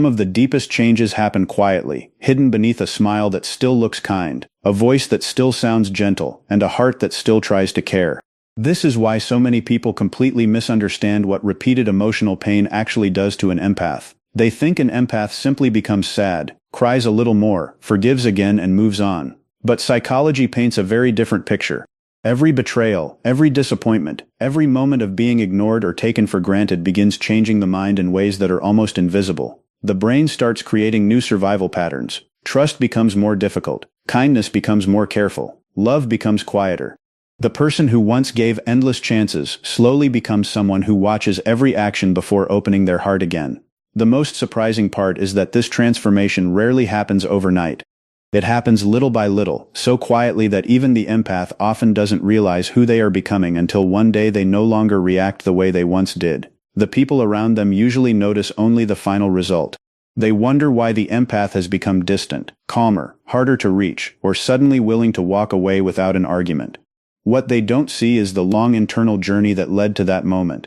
Some of the deepest changes happen quietly, hidden beneath a smile that still looks kind, a voice that still sounds gentle, and a heart that still tries to care. This is why so many people completely misunderstand what repeated emotional pain actually does to an empath. They think an empath simply becomes sad, cries a little more, forgives again and moves on. But psychology paints a very different picture. Every betrayal, every disappointment, every moment of being ignored or taken for granted begins changing the mind in ways that are almost invisible. The brain starts creating new survival patterns. Trust becomes more difficult. Kindness becomes more careful. Love becomes quieter. The person who once gave endless chances slowly becomes someone who watches every action before opening their heart again. The most surprising part is that this transformation rarely happens overnight. It happens little by little, so quietly that even the empath often doesn't realize who they are becoming until one day they no longer react the way they once did. The people around them usually notice only the final result. They wonder why the empath has become distant, calmer, harder to reach, or suddenly willing to walk away without an argument. What they don't see is the long internal journey that led to that moment.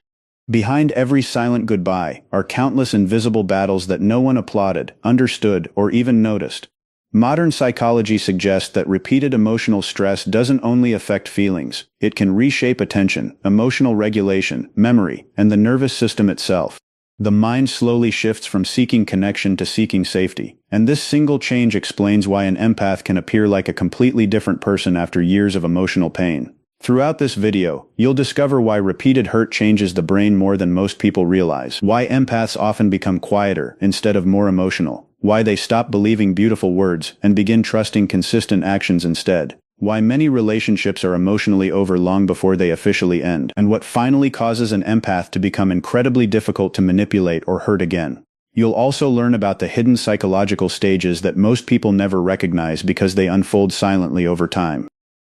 Behind every silent goodbye are countless invisible battles that no one applauded, understood, or even noticed. Modern psychology suggests that repeated emotional stress doesn't only affect feelings, it can reshape attention, emotional regulation, memory, and the nervous system itself. The mind slowly shifts from seeking connection to seeking safety, and this single change explains why an empath can appear like a completely different person after years of emotional pain. Throughout this video, you'll discover why repeated hurt changes the brain more than most people realize, why empaths often become quieter instead of more emotional, why they stop believing beautiful words and begin trusting consistent actions instead, why many relationships are emotionally over long before they officially end, and what finally causes an empath to become incredibly difficult to manipulate or hurt again. You'll also learn about the hidden psychological stages that most people never recognize because they unfold silently over time.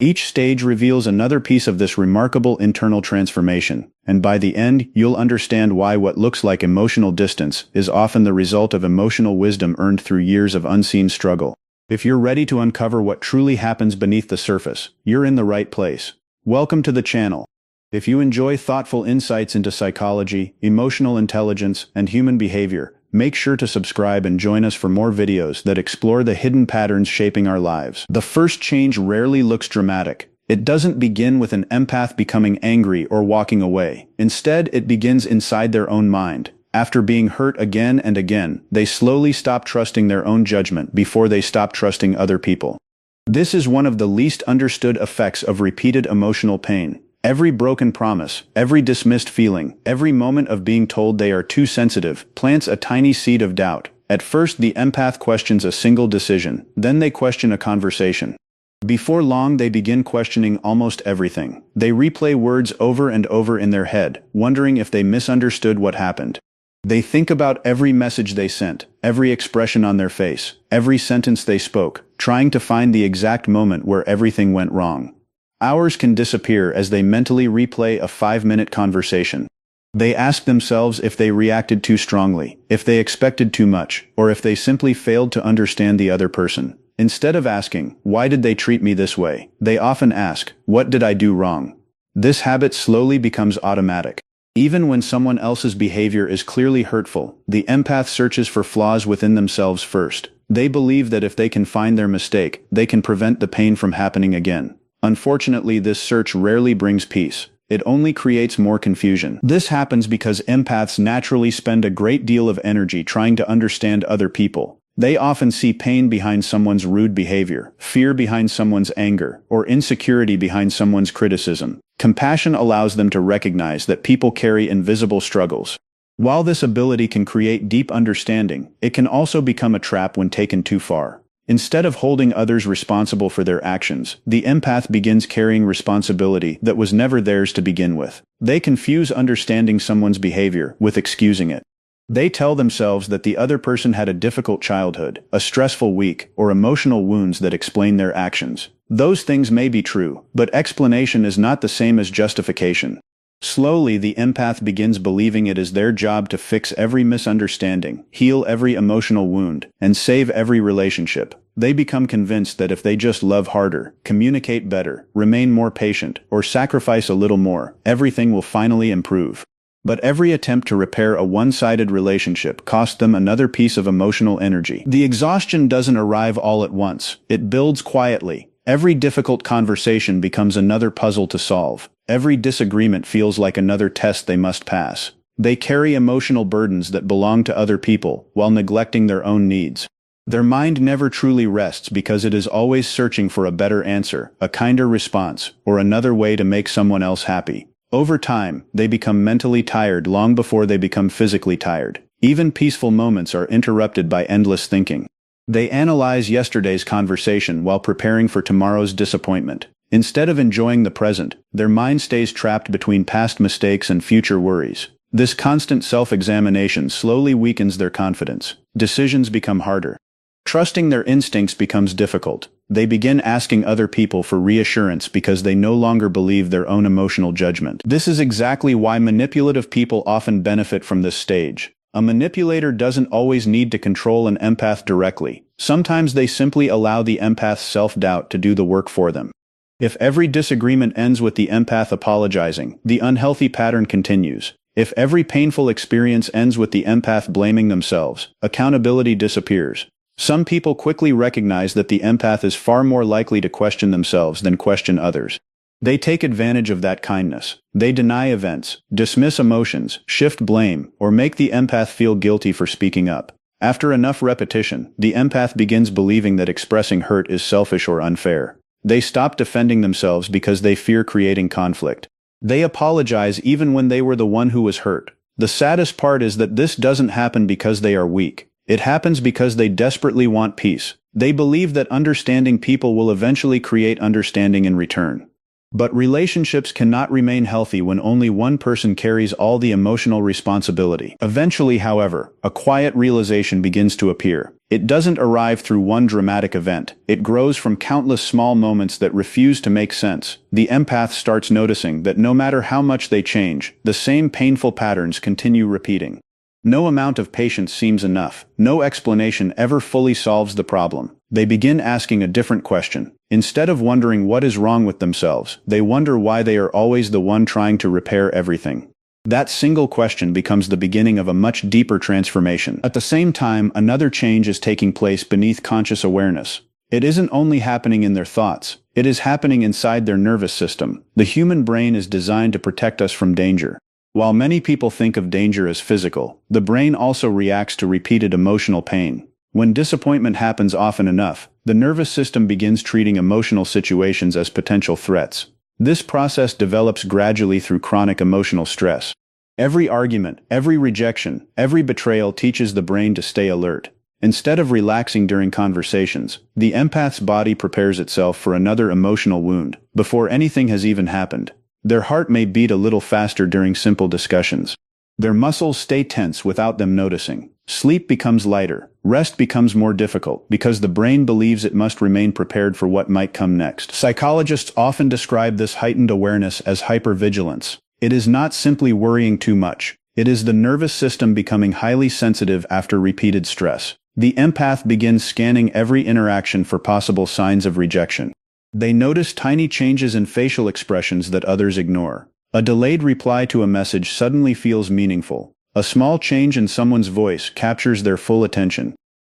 Each stage reveals another piece of this remarkable internal transformation, and by the end, you'll understand why what looks like emotional distance is often the result of emotional wisdom earned through years of unseen struggle. If you're ready to uncover what truly happens beneath the surface, you're in the right place. Welcome to the channel. If you enjoy thoughtful insights into psychology, emotional intelligence, and human behavior, make sure to subscribe and join us for more videos that explore the hidden patterns shaping our lives. The first change rarely looks dramatic. It doesn't begin with an empath becoming angry or walking away. Instead, it begins inside their own mind. After being hurt again and again, they slowly stop trusting their own judgment before they stop trusting other people. This is one of the least understood effects of repeated emotional pain. Every broken promise, every dismissed feeling, every moment of being told they are too sensitive, plants a tiny seed of doubt. At first, the empath questions a single decision, then they question a conversation. Before long, they begin questioning almost everything. They replay words over and over in their head, wondering if they misunderstood what happened. They think about every message they sent, every expression on their face, every sentence they spoke, trying to find the exact moment where everything went wrong. Hours can disappear as they mentally replay a 5-minute conversation. They ask themselves if they reacted too strongly, if they expected too much, or if they simply failed to understand the other person. Instead of asking, "Why did they treat me this way?" they often ask, "What did I do wrong?" This habit slowly becomes automatic. Even when someone else's behavior is clearly hurtful, the empath searches for flaws within themselves first. They believe that if they can find their mistake, they can prevent the pain from happening again. Unfortunately, this search rarely brings peace. It only creates more confusion. This happens because empaths naturally spend a great deal of energy trying to understand other people. They often see pain behind someone's rude behavior, fear behind someone's anger, or insecurity behind someone's criticism. Compassion allows them to recognize that people carry invisible struggles. While this ability can create deep understanding, it can also become a trap when taken too far. Instead of holding others responsible for their actions, the empath begins carrying responsibility that was never theirs to begin with. They confuse understanding someone's behavior with excusing it. They tell themselves that the other person had a difficult childhood, a stressful week, or emotional wounds that explain their actions. Those things may be true, but explanation is not the same as justification. Slowly, the empath begins believing it is their job to fix every misunderstanding, heal every emotional wound, and save every relationship. They become convinced that if they just love harder, communicate better, remain more patient, or sacrifice a little more, everything will finally improve. But every attempt to repair a one-sided relationship cost them another piece of emotional energy. The exhaustion doesn't arrive all at once. It builds quietly. Every difficult conversation becomes another puzzle to solve. Every disagreement feels like another test they must pass. They carry emotional burdens that belong to other people, while neglecting their own needs. Their mind never truly rests because it is always searching for a better answer, a kinder response, or another way to make someone else happy. Over time, they become mentally tired long before they become physically tired. Even peaceful moments are interrupted by endless thinking. They analyze yesterday's conversation while preparing for tomorrow's disappointment. Instead of enjoying the present, their mind stays trapped between past mistakes and future worries. This constant self-examination slowly weakens their confidence. Decisions become harder. Trusting their instincts becomes difficult. They begin asking other people for reassurance because they no longer believe their own emotional judgment. This is exactly why manipulative people often benefit from this stage. A manipulator doesn't always need to control an empath directly. Sometimes they simply allow the empath's self-doubt to do the work for them. If every disagreement ends with the empath apologizing, the unhealthy pattern continues. If every painful experience ends with the empath blaming themselves, accountability disappears. Some people quickly recognize that the empath is far more likely to question themselves than question others. They take advantage of that kindness. They deny events, dismiss emotions, shift blame, or make the empath feel guilty for speaking up. After enough repetition, the empath begins believing that expressing hurt is selfish or unfair. They stop defending themselves because they fear creating conflict. They apologize even when they were the one who was hurt. The saddest part is that this doesn't happen because they are weak. It happens because they desperately want peace. They believe that understanding people will eventually create understanding in return. But relationships cannot remain healthy when only one person carries all the emotional responsibility. Eventually, however, a quiet realization begins to appear. It doesn't arrive through one dramatic event. It grows from countless small moments that refuse to make sense. The empath starts noticing that no matter how much they change, the same painful patterns continue repeating. No amount of patience seems enough. No explanation ever fully solves the problem. They begin asking a different question. Instead of wondering what is wrong with themselves, they wonder why they are always the one trying to repair everything. That single question becomes the beginning of a much deeper transformation. At the same time, another change is taking place beneath conscious awareness. It isn't only happening in their thoughts. It is happening inside their nervous system. The human brain is designed to protect us from danger. While many people think of danger as physical, the brain also reacts to repeated emotional pain. When disappointment happens often enough, the nervous system begins treating emotional situations as potential threats. This process develops gradually through chronic emotional stress. Every argument, every rejection, every betrayal teaches the brain to stay alert. Instead of relaxing during conversations, the empath's body prepares itself for another emotional wound, before anything has even happened. Their heart may beat a little faster during simple discussions. Their muscles stay tense without them noticing. Sleep becomes lighter. Rest becomes more difficult because the brain believes it must remain prepared for what might come next. Psychologists often describe this heightened awareness as hypervigilance. It is not simply worrying too much. It is the nervous system becoming highly sensitive after repeated stress. The empath begins scanning every interaction for possible signs of rejection. They notice tiny changes in facial expressions that others ignore. A delayed reply to a message suddenly feels meaningful. A small change in someone's voice captures their full attention.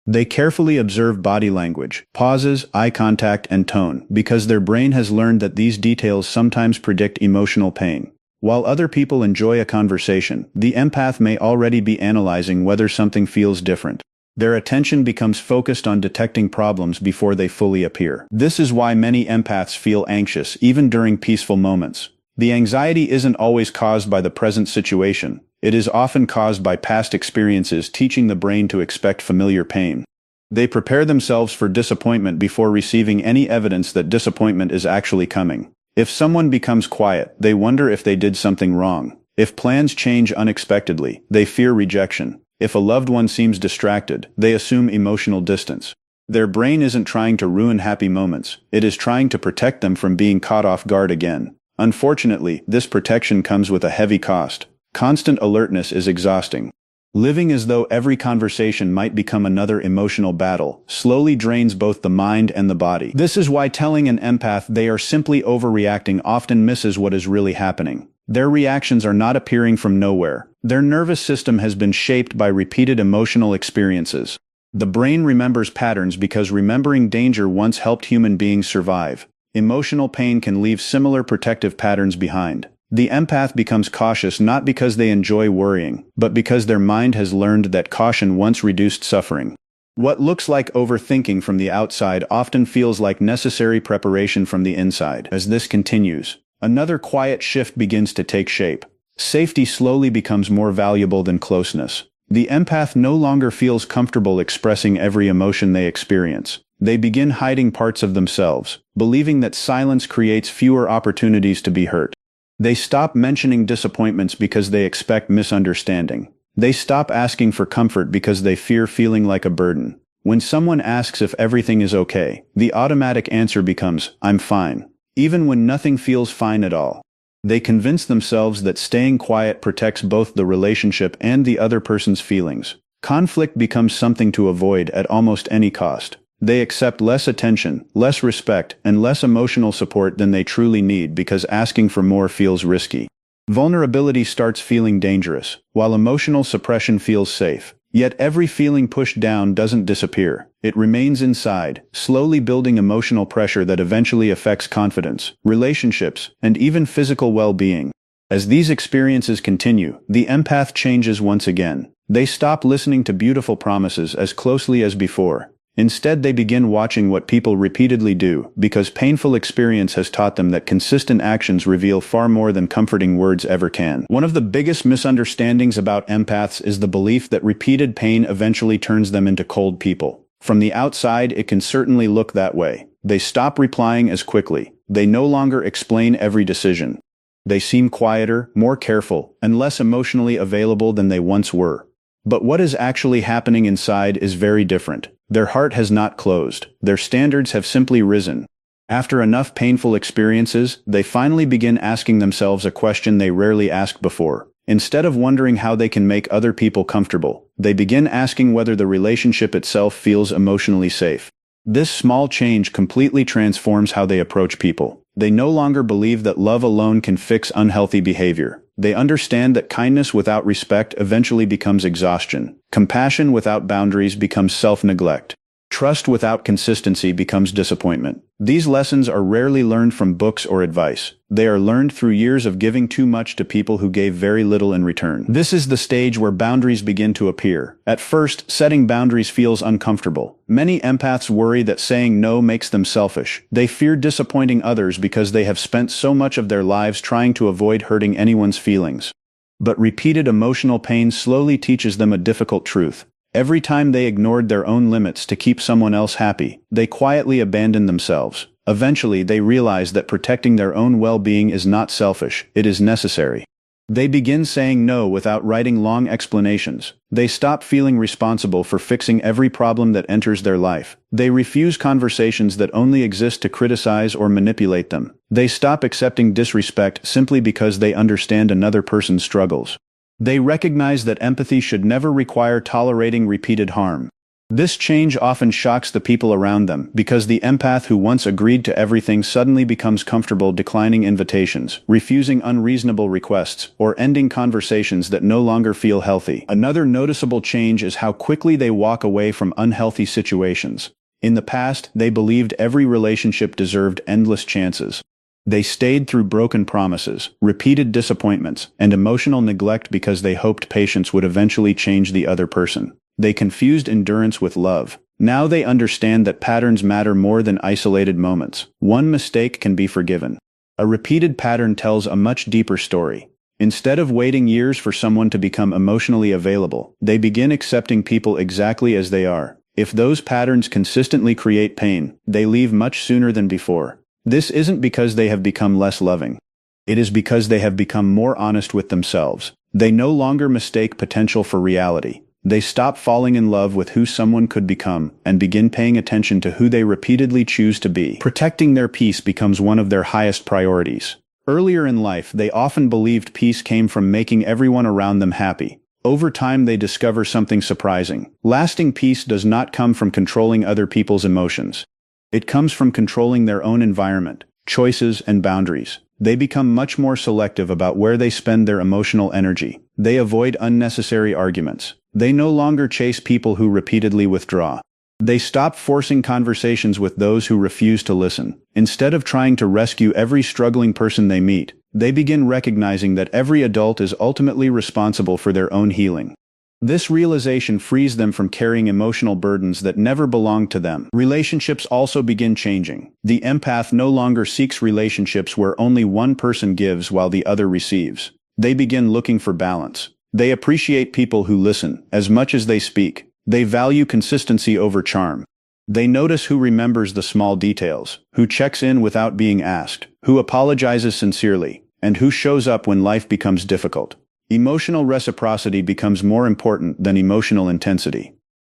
They carefully observe body language, pauses, eye contact, and tone, because their brain has learned that these details sometimes predict emotional pain. While other people enjoy a conversation, the empath may already be analyzing whether something feels different. Their attention becomes focused on detecting problems before they fully appear. This is why many empaths feel anxious even during peaceful moments. The anxiety isn't always caused by the present situation. It is often caused by past experiences teaching the brain to expect familiar pain. They prepare themselves for disappointment before receiving any evidence that disappointment is actually coming. If someone becomes quiet, they wonder if they did something wrong. If plans change unexpectedly, they fear rejection. If a loved one seems distracted, they assume emotional distance. Their brain isn't trying to ruin happy moments. It is trying to protect them from being caught off guard again. Unfortunately, this protection comes with a heavy cost. Constant alertness is exhausting. Living as though every conversation might become another emotional battle slowly drains both the mind and the body. This is why telling an empath they are simply overreacting often misses what is really happening. Their reactions are not appearing from nowhere. Their nervous system has been shaped by repeated emotional experiences. The brain remembers patterns because remembering danger once helped human beings survive. Emotional pain can leave similar protective patterns behind. The empath becomes cautious not because they enjoy worrying, but because their mind has learned that caution once reduced suffering. What looks like overthinking from the outside often feels like necessary preparation from the inside. As this continues, another quiet shift begins to take shape. Safety slowly becomes more valuable than closeness. The empath no longer feels comfortable expressing every emotion they experience. They begin hiding parts of themselves, believing that silence creates fewer opportunities to be hurt. They stop mentioning disappointments because they expect misunderstanding. They stop asking for comfort because they fear feeling like a burden. When someone asks if everything is okay, the automatic answer becomes, "I'm fine," even when nothing feels fine at all. They convince themselves that staying quiet protects both the relationship and the other person's feelings. Conflict becomes something to avoid at almost any cost. They accept less attention, less respect, and less emotional support than they truly need because asking for more feels risky. Vulnerability starts feeling dangerous, while emotional suppression feels safe. Yet every feeling pushed down doesn't disappear. It remains inside, slowly building emotional pressure that eventually affects confidence, relationships, and even physical well-being. As these experiences continue, the empath changes once again. They stop listening to beautiful promises as closely as before. Instead, they begin watching what people repeatedly do, because painful experience has taught them that consistent actions reveal far more than comforting words ever can. One of the biggest misunderstandings about empaths is the belief that repeated pain eventually turns them into cold people. From the outside, it can certainly look that way. They stop replying as quickly. They no longer explain every decision. They seem quieter, more careful, and less emotionally available than they once were. But what is actually happening inside is very different. Their heart has not closed. Their standards have simply risen. After enough painful experiences, they finally begin asking themselves a question they rarely asked before. Instead of wondering how they can make other people comfortable, they begin asking whether the relationship itself feels emotionally safe. This small change completely transforms how they approach people. They no longer believe that love alone can fix unhealthy behavior. They understand that kindness without respect eventually becomes exhaustion. Compassion without boundaries becomes self-neglect. Trust without consistency becomes disappointment. These lessons are rarely learned from books or advice. They are learned through years of giving too much to people who gave very little in return. This is the stage where boundaries begin to appear. At first, setting boundaries feels uncomfortable. Many empaths worry that saying no makes them selfish. They fear disappointing others because they have spent so much of their lives trying to avoid hurting anyone's feelings. But repeated emotional pain slowly teaches them a difficult truth. Every time they ignored their own limits to keep someone else happy, they quietly abandoned themselves. Eventually, they realize that protecting their own well-being is not selfish, it is necessary. They begin saying no without writing long explanations. They stop feeling responsible for fixing every problem that enters their life. They refuse conversations that only exist to criticize or manipulate them. They stop accepting disrespect simply because they understand another person's struggles. They recognize that empathy should never require tolerating repeated harm. This change often shocks the people around them, because the empath who once agreed to everything suddenly becomes comfortable declining invitations, refusing unreasonable requests, or ending conversations that no longer feel healthy. Another noticeable change is how quickly they walk away from unhealthy situations. In the past, they believed every relationship deserved endless chances. They stayed through broken promises, repeated disappointments, and emotional neglect because they hoped patience would eventually change the other person. They confused endurance with love. Now they understand that patterns matter more than isolated moments. One mistake can be forgiven. A repeated pattern tells a much deeper story. Instead of waiting years for someone to become emotionally available, they begin accepting people exactly as they are. If those patterns consistently create pain, they leave much sooner than before. This isn't because they have become less loving. It is because they have become more honest with themselves. They no longer mistake potential for reality. They stop falling in love with who someone could become and begin paying attention to who they repeatedly choose to be. Protecting their peace becomes one of their highest priorities. Earlier in life, they often believed peace came from making everyone around them happy. Over time, they discover something surprising. Lasting peace does not come from controlling other people's emotions. It comes from controlling their own environment, choices, and boundaries. They become much more selective about where they spend their emotional energy. They avoid unnecessary arguments. They no longer chase people who repeatedly withdraw. They stop forcing conversations with those who refuse to listen. Instead of trying to rescue every struggling person they meet, they begin recognizing that every adult is ultimately responsible for their own healing. This realization frees them from carrying emotional burdens that never belonged to them. Relationships also begin changing. The empath no longer seeks relationships where only one person gives while the other receives. They begin looking for balance. They appreciate people who listen as much as they speak. They value consistency over charm. They notice who remembers the small details, who checks in without being asked, who apologizes sincerely, and who shows up when life becomes difficult. Emotional reciprocity becomes more important than emotional intensity.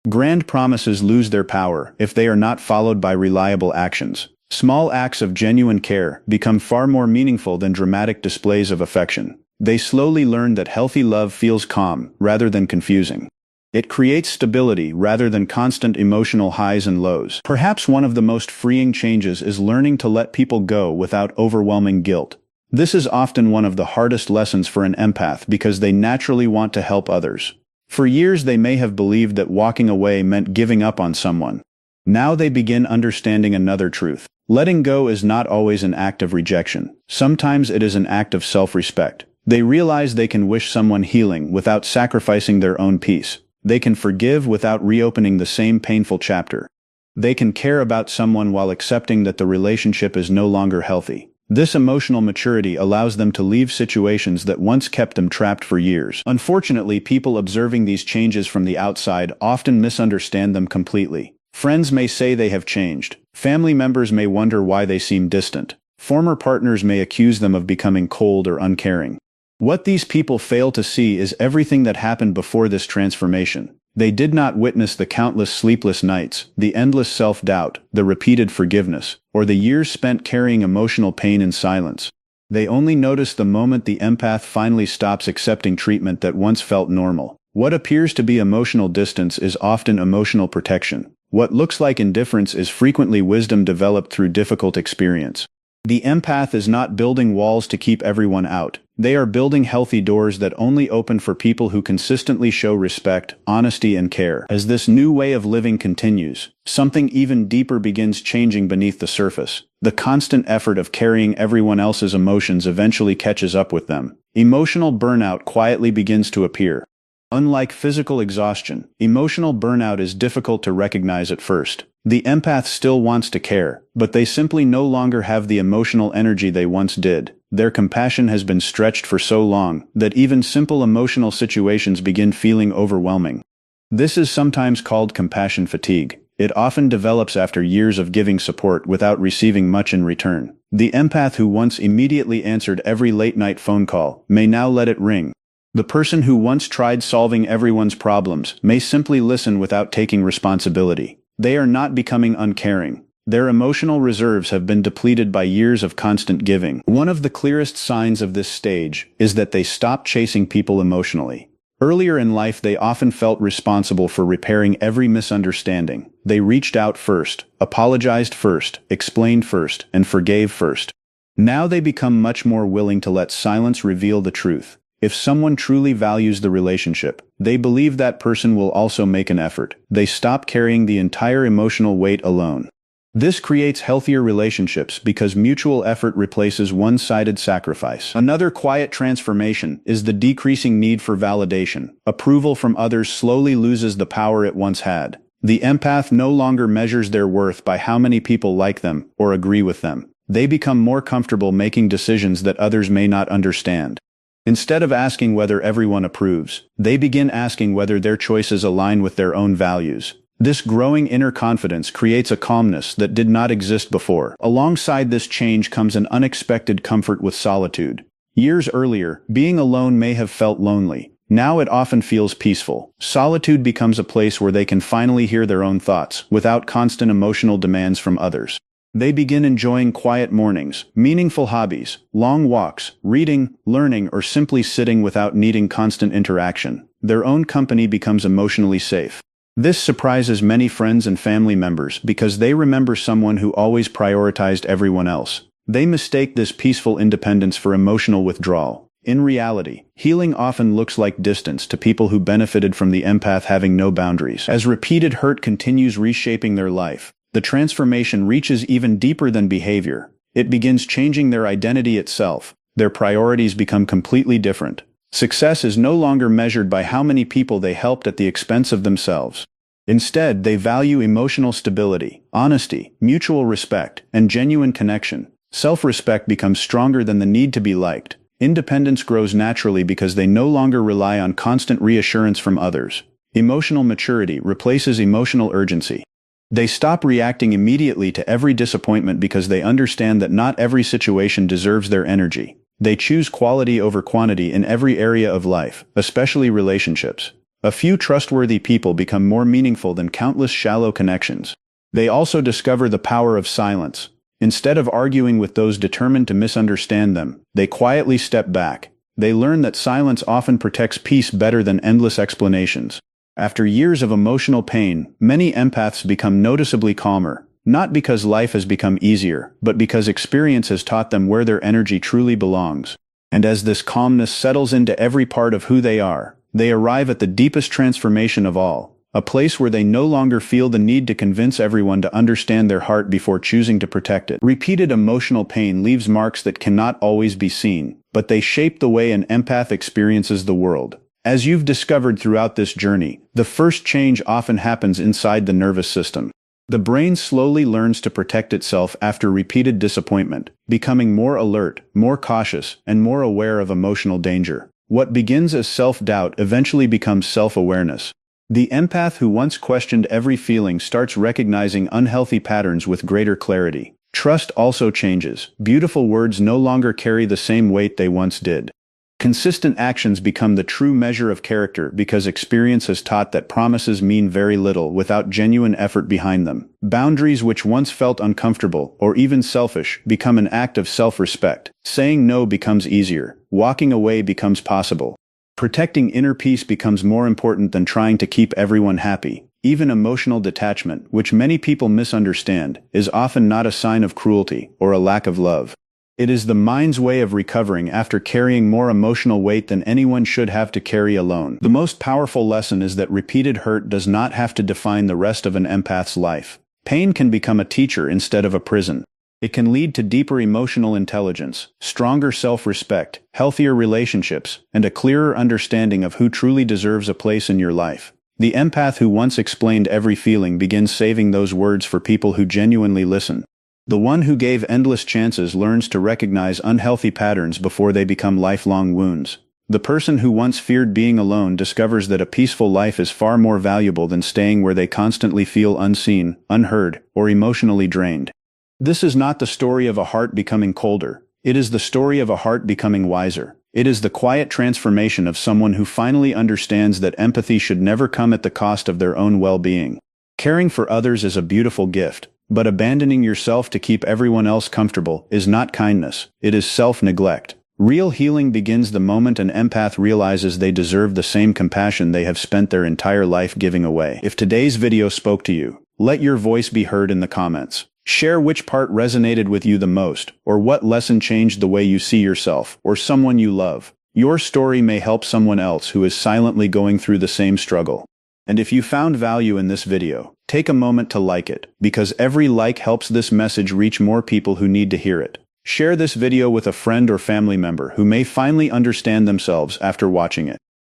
Grand promises lose their power if they are not followed by reliable actions. Small acts of genuine care become far more meaningful than dramatic displays of affection. They slowly learn that healthy love feels calm rather than confusing. It creates stability rather than constant emotional highs and lows. Perhaps one of the most freeing changes is learning to let people go without overwhelming guilt. This is often one of the hardest lessons for an empath because they naturally want to help others. For years they may have believed that walking away meant giving up on someone. Now they begin understanding another truth. Letting go is not always an act of rejection. Sometimes it is an act of self-respect. They realize they can wish someone healing without sacrificing their own peace. They can forgive without reopening the same painful chapter. They can care about someone while accepting that the relationship is no longer healthy. This emotional maturity allows them to leave situations that once kept them trapped for years. Unfortunately, people observing these changes from the outside often misunderstand them completely. Friends may say they have changed. Family members may wonder why they seem distant. Former partners may accuse them of becoming cold or uncaring. What these people fail to see is everything that happened before this transformation. They did not witness the countless sleepless nights, the endless self-doubt, the repeated forgiveness, or the years spent carrying emotional pain in silence. They only notice the moment the empath finally stops accepting treatment that once felt normal. What appears to be emotional distance is often emotional protection. What looks like indifference is frequently wisdom developed through difficult experience. The empath is not building walls to keep everyone out. They are building healthy doors that only open for people who consistently show respect, honesty, and care. As this new way of living continues, something even deeper begins changing beneath the surface. The constant effort of carrying everyone else's emotions eventually catches up with them. Emotional burnout quietly begins to appear. Unlike physical exhaustion, emotional burnout is difficult to recognize at first. The empath still wants to care, but they simply no longer have the emotional energy they once did. Their compassion has been stretched for so long that even simple emotional situations begin feeling overwhelming. This is sometimes called compassion fatigue. It often develops after years of giving support without receiving much in return. The empath who once immediately answered every late-night phone call may now let it ring. The person who once tried solving everyone's problems may simply listen without taking responsibility. They are not becoming uncaring. Their emotional reserves have been depleted by years of constant giving. One of the clearest signs of this stage is that they stop chasing people emotionally. Earlier in life, they often felt responsible for repairing every misunderstanding. They reached out first, apologized first, explained first, and forgave first. Now they become much more willing to let silence reveal the truth. If someone truly values the relationship, they believe that person will also make an effort. They stop carrying the entire emotional weight alone. This creates healthier relationships because mutual effort replaces one-sided sacrifice. Another quiet transformation is the decreasing need for validation. Approval from others slowly loses the power it once had. The empath no longer measures their worth by how many people like them or agree with them. They become more comfortable making decisions that others may not understand. Instead of asking whether everyone approves, they begin asking whether their choices align with their own values. This growing inner confidence creates a calmness that did not exist before. Alongside this change comes an unexpected comfort with solitude. Years earlier, being alone may have felt lonely. Now it often feels peaceful. Solitude becomes a place where they can finally hear their own thoughts, without constant emotional demands from others. They begin enjoying quiet mornings, meaningful hobbies, long walks, reading, learning, or simply sitting without needing constant interaction. Their own company becomes emotionally safe. This surprises many friends and family members because they remember someone who always prioritized everyone else. They mistake this peaceful independence for emotional withdrawal. In reality, healing often looks like distance to people who benefited from the empath having no boundaries. As repeated hurt continues reshaping their life, the transformation reaches even deeper than behavior. It begins changing their identity itself. Their priorities become completely different. Success is no longer measured by how many people they helped at the expense of themselves. Instead, they value emotional stability, honesty, mutual respect, and genuine connection. Self-respect becomes stronger than the need to be liked. Independence grows naturally because they no longer rely on constant reassurance from others. Emotional maturity replaces emotional urgency. They stop reacting immediately to every disappointment because they understand that not every situation deserves their energy. They choose quality over quantity in every area of life, especially relationships. A few trustworthy people become more meaningful than countless shallow connections. They also discover the power of silence. Instead of arguing with those determined to misunderstand them, they quietly step back. They learn that silence often protects peace better than endless explanations. After years of emotional pain, many empaths become noticeably calmer, not because life has become easier, but because experience has taught them where their energy truly belongs. And as this calmness settles into every part of who they are, they arrive at the deepest transformation of all, a place where they no longer feel the need to convince everyone to understand their heart before choosing to protect it. Repeated emotional pain leaves marks that cannot always be seen, but they shape the way an empath experiences the world. As you've discovered throughout this journey, the first change often happens inside the nervous system. The brain slowly learns to protect itself after repeated disappointment, becoming more alert, more cautious, and more aware of emotional danger. What begins as self-doubt eventually becomes self-awareness. The empath who once questioned every feeling starts recognizing unhealthy patterns with greater clarity. Trust also changes. Beautiful words no longer carry the same weight they once did. Consistent actions become the true measure of character because experience has taught that promises mean very little without genuine effort behind them. Boundaries which once felt uncomfortable or even selfish become an act of self-respect. Saying no becomes easier. Walking away becomes possible. Protecting inner peace becomes more important than trying to keep everyone happy. Even emotional detachment, which many people misunderstand, is often not a sign of cruelty or a lack of love. It is the mind's way of recovering after carrying more emotional weight than anyone should have to carry alone. The most powerful lesson is that repeated hurt does not have to define the rest of an empath's life. Pain can become a teacher instead of a prison. It can lead to deeper emotional intelligence, stronger self-respect, healthier relationships, and a clearer understanding of who truly deserves a place in your life. The empath who once explained every feeling begins saving those words for people who genuinely listen. The one who gave endless chances learns to recognize unhealthy patterns before they become lifelong wounds. The person who once feared being alone discovers that a peaceful life is far more valuable than staying where they constantly feel unseen, unheard, or emotionally drained. This is not the story of a heart becoming colder. It is the story of a heart becoming wiser. It is the quiet transformation of someone who finally understands that empathy should never come at the cost of their own well-being. Caring for others is a beautiful gift, but abandoning yourself to keep everyone else comfortable is not kindness. It is self-neglect. Real healing begins the moment an empath realizes they deserve the same compassion they have spent their entire life giving away. If today's video spoke to you, let your voice be heard in the comments. Share which part resonated with you the most, or what lesson changed the way you see yourself or someone you love. Your story may help someone else who is silently going through the same struggle. And if you found value in this video, take a moment to like it, because every like helps this message reach more people who need to hear it. Share this video with a friend or family member who may finally understand themselves after watching it.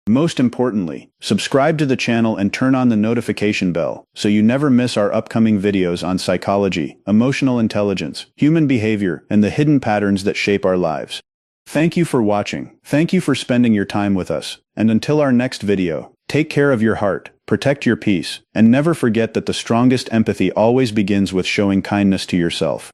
Most importantly, subscribe to the channel and turn on the notification bell so you never miss our upcoming videos on psychology, emotional intelligence, human behavior, and the hidden patterns that shape our lives. Thank you for watching. Thank you for spending your time with us. And until our next video, take care of your heart, protect your peace, and never forget that the strongest empathy always begins with showing kindness to yourself.